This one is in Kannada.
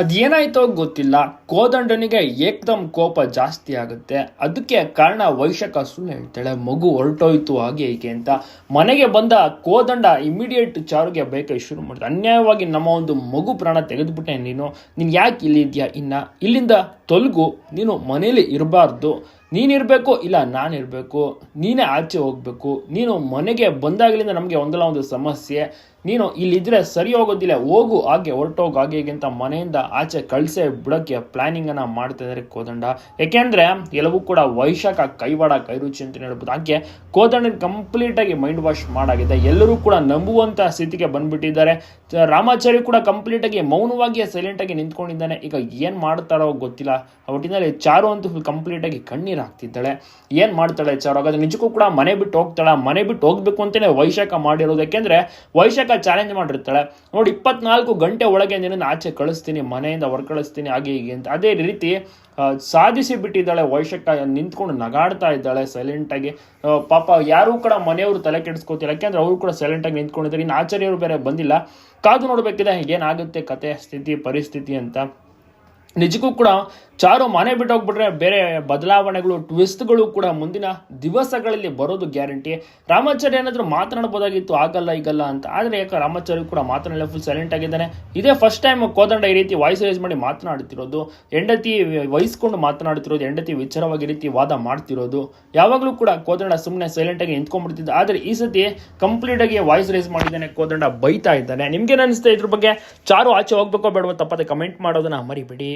ಅದೇನಾಯ್ತೋ ಗೊತ್ತಿಲ್ಲ, ಕೋದಂಡನಿಗೆ ಏಕ್ದಮ್ ಕೋಪ ಜಾಸ್ತಿ ಆಗುತ್ತೆ. ಅದಕ್ಕೆ ಕಾರಣ ವೈಶಾಖ ಸುಳ್ಳು ಹೇಳ್ತಾಳೆ, ಮಗು ಹೊರಟೋಯ್ತು ಹಾಗೆ ಹೀಗೆ ಅಂತ. ಮನೆಗೆ ಬಂದ ಕೋದಂಡ ಇಮಿಡಿಯೇಟ್ ಚಾರುಗೆ ಬೇಕೆ ಶುರು ಮಾಡ್ತಾರೆ. ಅನ್ಯಾಯವಾಗಿ ನಮ್ಮ ಒಂದು ಮಗು ಪ್ರಾಣ ತೆಗೆದುಬಿಟ್ಟೆ, ನೀನು ಯಾಕೆ ಇಲ್ಲಿ ಇದೆಯಾ, ಇಲ್ಲಿಂದ ತೊಲಗು, ನೀನು ಮನೇಲಿ ಇರಬಾರ್ದು, ನೀನಿರಬೇಕು ಇಲ್ಲ ನಾನಿರಬೇಕು, ನೀನೇ ಆಚೆ ಹೋಗಬೇಕು, ನೀನು ಮನೆಗೆ ಬಂದಾಗಲಿಂದ ನಮಗೆ ಒಂದಲ್ಲ ಒಂದು ಸಮಸ್ಯೆ, ನೀನು ಇಲ್ಲಿದ್ರೆ ಸರಿ ಹೋಗೋದಿಲ್ಲ, ಹೋಗು ಹಾಗೆ ಹೊರಟೋಗು ಹಾಗೆ ಹೀಗೆ ಅಂತ ಮನೆಯಿಂದ ಆಚೆ ಕಳಿಸೇ ಬಿಡೋಕ್ಕೆ ಪ್ಲಾನಿಂಗನ್ನು ಮಾಡ್ತಾ ಇದ್ದಾರೆ ಕೋದಂಡ. ಯಾಕೆಂದರೆ ಎಲ್ಲವೂ ಕೂಡ ವೈಶಾಖ ಕೈವಾಡ ಕೈರುಚಿ ಅಂತ ಹೇಳ್ಬೋದು. ಹಾಗೆ ಕೋದಂಡ ಕಂಪ್ಲೀಟಾಗಿ ಮೈಂಡ್ ವಾಶ್ ಮಾಡಾಗಿದೆ, ಎಲ್ಲರೂ ಕೂಡ ನಂಬುವಂಥ ಸ್ಥಿತಿಗೆ ಬಂದುಬಿಟ್ಟಿದ್ದಾರೆ. ರಾಮಾಚಾರಿ ಕೂಡ ಕಂಪ್ಲೀಟಾಗಿ ಮೌನವಾಗಿ ಸೈಲೆಂಟಾಗಿ ನಿಂತ್ಕೊಂಡಿದ್ದಾನೆ. ಈಗ ಏನು ಮಾಡ್ತಾರೋ ಗೊತ್ತಿಲ್ಲ. ಒಟ್ಟಿನಲ್ಲಿ ಚಾರು ಅಂತೂ ಫುಲ್ ಕಂಪ್ಲೀಟಾಗಿ ಕಣ್ಣೀರು ಹಾಕ್ತಿದ್ದಾಳೆ. ಏನು ಮಾಡ್ತಾಳೆ ಚಾರು? ಹಾಗಾದ್ರೆ ನಿಜಕ್ಕೂ ಕೂಡ ಮನೆ ಬಿಟ್ಟು ಹೋಗ್ತಾಳೆ? ಮನೆ ಬಿಟ್ಟು ಹೋಗ್ಬೇಕು ಅಂತಲೇ ವೈಶಾಖ ಮಾಡಿರೋದು. ಯಾಕೆಂದರೆ ವೈಶಾಖ ಚಾಲೆಂಜ್ ಮಾಡಿರ್ತಾಳೆ, ನೋಡಿ 24 ಗಂಟೆ ಒಳಗೆ ನಿನ್ನ ಆಚೆ ಕಳಿಸ್ತೀನಿ, ಮನೆಯಿಂದ ಹೊರ ಕಳಿಸ್ತೀನಿ ಹಾಗೆ ಹೀಗೆ ಅಂತ. ಅದೇ ರೀತಿ ಸಾಧಿಸಿ ಬಿಟ್ಟಿದ್ದಾಳೆ ವೈಶಾಖ. ನಿಂತ್ಕೊಂಡು ನಗಾಡ್ತಾ ಇದ್ದಾಳೆ ಸೈಲೆಂಟಾಗಿ. ಪಾಪ ಯಾರೂ ಕೂಡ ಮನೆಯವರು ತಲೆ ಕೆಡಿಸ್ಕೋತಿಲ್ಲ, ಯಾಕೆಂದ್ರೆ ಅವರು ಕೂಡ ಸೈಲೆಂಟಾಗಿ ನಿಂತ್ಕೊಂಡಿದ್ದಾರೆ. ಇನ್ನು ಆಚಾರ್ಯವರು ಬೇರೆ ಬಂದಿಲ್ಲ, ಕಾದು ನೋಡಬೇಕಿದೆ ಏನಾಗುತ್ತೆ ಕತೆ ಸ್ಥಿತಿ ಪರಿಸ್ಥಿತಿ ಅಂತ. ನಿಜಕ್ಕೂ ಕೂಡ ಚಾರು ಮನೆ ಬಿಟ್ಟು ಹೋಗ್ಬಿಟ್ರೆ ಬೇರೆ ಬದಲಾವಣೆಗಳು ಟ್ವಿಸ್ಟ್ಗಳು ಕೂಡ ಮುಂದಿನ ದಿವಸಗಳಲ್ಲಿ ಬರೋದು ಗ್ಯಾರಂಟಿ. ರಾಮಾಚಾರ್ಯ ಏನಾದರೂ ಮಾತನಾಡ್ಬೋದಾಗಿತ್ತು, ಆಗಲ್ಲ ಈಗಲ್ಲ ಅಂತ. ಆದರೆ ಯಾಕೆ ರಾಮಾಚಾರ್ಯ ಕೂಡ ಮಾತನಾಡಲ್ಲ, ಫುಲ್ ಸೈಲೆಂಟ್ ಆಗಿದ್ದಾನೆ. ಇದೇ ಫಸ್ಟ್ ಟೈಮ್ ಕೋದಂಡ ಈ ರೀತಿ ವಾಯ್ಸ್ ರೈಸ್ ಮಾಡಿ ಮಾತನಾಡ್ತಿರೋದು, ಹೆಂಡತಿ ವಹಿಸ್ಕೊಂಡು ಮಾತನಾಡ್ತಿರೋದು, ಹೆಂಡತಿ ವಿಚಾರವಾಗಿ ರೀತಿ ವಾದ ಮಾಡ್ತಿರೋದು. ಯಾವಾಗಲೂ ಕೂಡ ಕೋದಂಡ ಸುಮ್ಮನೆ ಸೈಲೆಂಟಾಗಿ ನಿಂತ್ಕೊಂಡ್ಬಿಡ್ತಿದ್ದ, ಆದರೆ ಈ ಸತಿ ಕಂಪ್ಲೀಟಾಗಿ ವಾಯ್ಸ್ ರೈಸ್ ಮಾಡಿದ್ದಾನೆ, ಕೋದಂಡ ಬೈತಾ ಇದ್ದಾನೆ. ನಿಮ್ಗೇನು ಅನಿಸ್ತಾ ಇದ್ರ ಬಗ್ಗೆ? ಚಾರು ಆಚೆ ಹೋಗ್ಬೇಕೋ ಬೇಡವೋ ತಪ್ಪದೆ ಕಮೆಂಟ್ ಮಾಡೋದನ್ನ ಮರಿಬೇಡಿ.